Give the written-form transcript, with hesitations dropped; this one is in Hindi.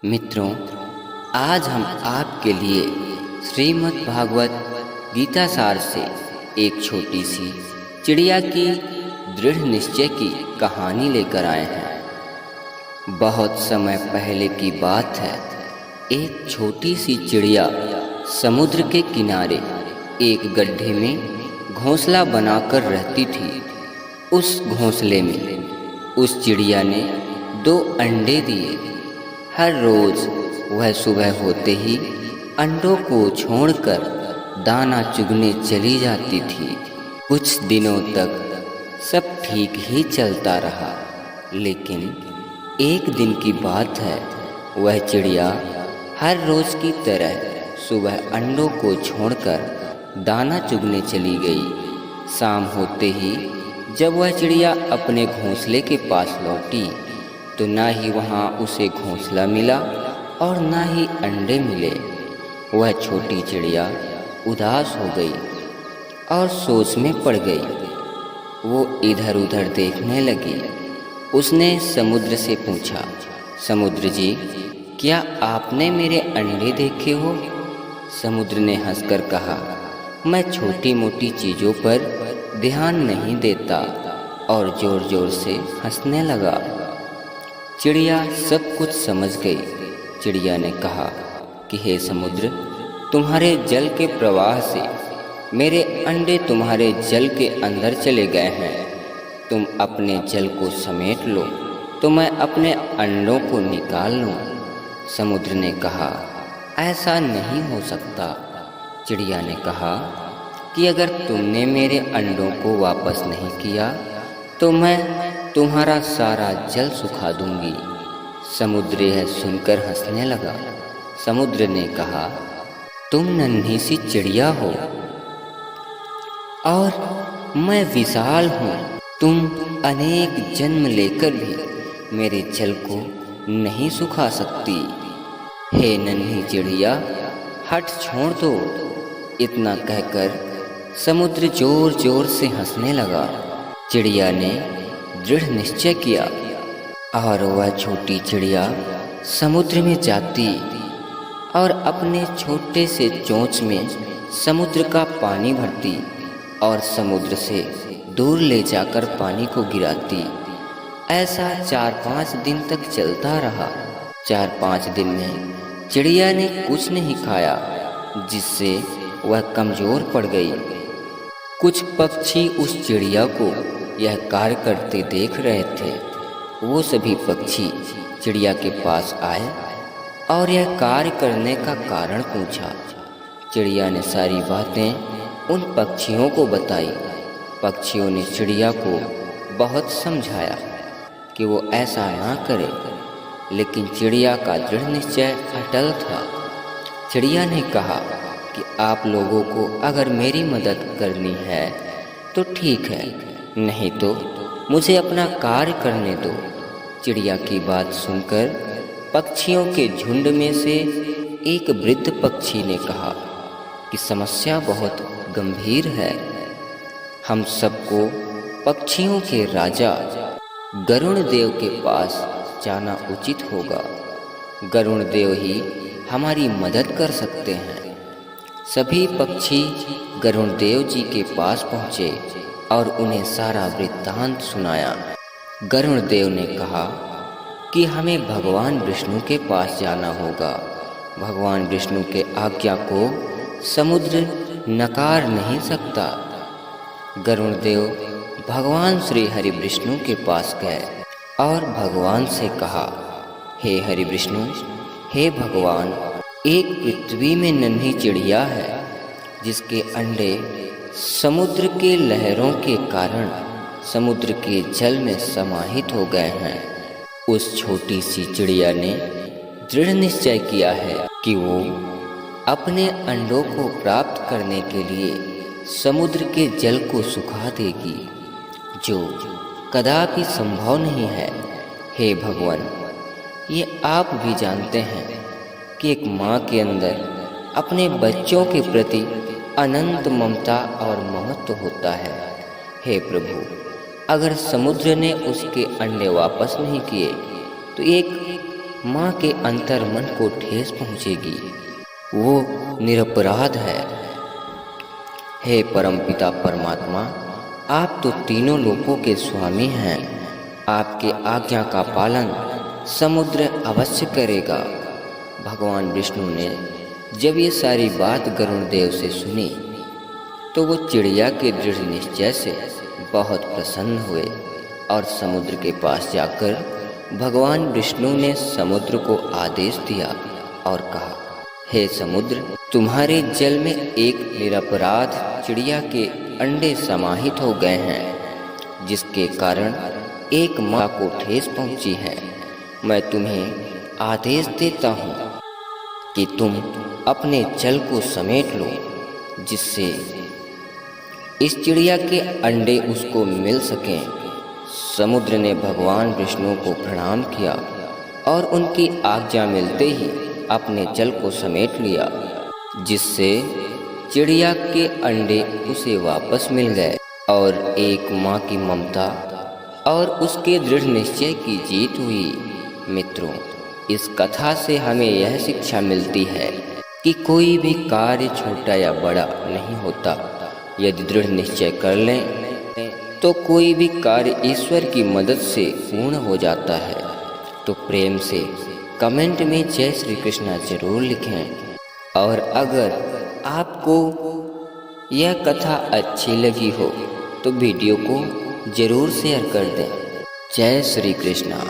मित्रों, आज हम आपके लिए श्रीमद् भागवत गीता सार से एक छोटी सी चिड़िया की दृढ़ निश्चय की कहानी लेकर आए हैं। बहुत समय पहले की बात है। एक छोटी सी चिड़िया समुद्र के किनारे एक गड्ढे में घोंसला बनाकर रहती थी। उस घोंसले में उस चिड़िया ने 2 अंडे दिए। हर रोज वह सुबह होते ही अंडों को छोड़कर दाना चुगने चली जाती थी। कुछ दिनों तक सब ठीक ही चलता रहा, लेकिन एक दिन की बात है। वह चिड़िया हर रोज की तरह सुबह अंडों को छोड़कर दाना चुगने चली गई। शाम होते ही जब वह चिड़िया अपने घोंसले के पास लौटी तो ना ही वहाँ उसे घोंसला मिला और ना ही अंडे मिले। वह छोटी चिड़िया उदास हो गई और सोच में पड़ गई। वो इधर उधर देखने लगी। उसने समुद्र से पूछा, समुद्र जी, क्या आपने मेरे अंडे देखे हो? समुद्र ने हंसकर कहा, मैं छोटी मोटी चीज़ों पर ध्यान नहीं देता, और ज़ोर ज़ोर से हंसने लगा। चिड़िया सब कुछ समझ गई। चिड़िया ने कहा कि हे समुद्र, तुम्हारे जल के प्रवाह से मेरे अंडे तुम्हारे जल के अंदर चले गए हैं। तुम अपने जल को समेट लो तो मैं अपने अंडों को निकाल लूँ। समुद्र ने कहा, ऐसा नहीं हो सकता। चिड़िया ने कहा कि अगर तुमने मेरे अंडों को वापस नहीं किया तो मैं तुम्हारा सारा जल सुखा दूंगी। समुद्र यह सुनकर हंसने लगा। समुद्र ने कहा, तुम नन्ही सी चिड़िया हो और मैं विशाल हूँ। तुम अनेक जन्म लेकर भी मेरे जल को नहीं सुखा सकती। हे नन्ही चिड़िया, हट छोड़ दो। इतना कहकर समुद्र जोर जोर से हंसने लगा। चिड़िया ने दृढ़ निश्चय किया और वह छोटी चिड़िया समुद्र में जाती और अपने छोटे से चोंच में समुद्र का पानी भरती और समुद्र से दूर ले जाकर पानी को गिराती। ऐसा 4-5 दिन तक चलता रहा। 4-5 दिन में चिड़िया ने कुछ नहीं खाया, जिससे वह कमज़ोर पड़ गई। कुछ पक्षी उस चिड़िया को यह कार्य करते देख रहे थे। वो सभी पक्षी चिड़िया के पास आए और यह कार्य करने का कारण पूछा। चिड़िया ने सारी बातें उन पक्षियों को बताई। पक्षियों ने चिड़िया को बहुत समझाया कि वो ऐसा ना करे, लेकिन चिड़िया का दृढ़ निश्चय अटल था। चिड़िया ने कहा कि आप लोगों को अगर मेरी मदद करनी है तो ठीक है, नहीं तो मुझे अपना कार्य करने दो। चिड़िया की बात सुनकर पक्षियों के झुंड में से एक वृद्ध पक्षी ने कहा कि समस्या बहुत गंभीर है। हम सबको पक्षियों के राजा गरुण देव के पास जाना उचित होगा। गरुण देव ही हमारी मदद कर सकते हैं। सभी पक्षी गरुण देव जी के पास पहुँचे और उन्हें सारा वृत्तांत सुनाया। गरुण देव ने कहा कि हमें भगवान विष्णु के पास जाना होगा। भगवान विष्णु के आज्ञा को समुद्र नकार नहीं सकता। गरुण देव भगवान श्री हरि विष्णु के पास गए और भगवान से कहा, हे हरि विष्णु, हे भगवान, एक पृथ्वी में नन्ही चिड़िया है जिसके अंडे समुद्र के लहरों के कारण समुद्र के जल में समाहित हो गए हैं। उस छोटी सी चिड़िया ने दृढ़ निश्चय किया है कि वो अपने अंडों को प्राप्त करने के लिए समुद्र के जल को सुखा देगी, जो कदापि संभव नहीं है। हे भगवान, ये आप भी जानते हैं कि एक माँ के अंदर अपने बच्चों के प्रति अनंत ममता और महत्व होता है। हे प्रभु, अगर समुद्र ने उसके अंडे वापस नहीं किए तो एक माँ के अंतर मन को ठेस पहुँचेगी। वो निरपराध है। हे परमपिता परमात्मा, आप तो तीनों लोकों के स्वामी हैं। आपके आज्ञा का पालन समुद्र अवश्य करेगा। भगवान विष्णु ने जब ये सारी बात गरुण देव से सुनी तो वो चिड़िया के दृढ़ निश्चय से बहुत प्रसन्न हुए और समुद्र के पास जाकर भगवान विष्णु ने समुद्र को आदेश दिया और कहा, हे समुद्र, तुम्हारे जल में एक निरपराध चिड़िया के अंडे समाहित हो गए हैं, जिसके कारण एक माँ को ठेस पहुंची है। मैं तुम्हें आदेश देता हूँ कि तुम अपने जल को समेट लो, जिससे इस चिड़िया के अंडे उसको मिल सकें। समुद्र ने भगवान विष्णु को प्रणाम किया और उनकी आज्ञा मिलते ही अपने जल को समेट लिया, जिससे चिड़िया के अंडे उसे वापस मिल गए और एक माँ की ममता और उसके दृढ़ निश्चय की जीत हुई। मित्रों, इस कथा से हमें यह शिक्षा मिलती है कि कोई भी कार्य छोटा या बड़ा नहीं होता। यदि दृढ़ निश्चय कर लें तो कोई भी कार्य ईश्वर की मदद से पूर्ण हो जाता है। तो प्रेम से कमेंट में जय श्री कृष्णा जरूर लिखें। और अगर आपको यह कथा अच्छी लगी हो तो वीडियो को जरूर शेयर कर दें। जय श्री कृष्णा।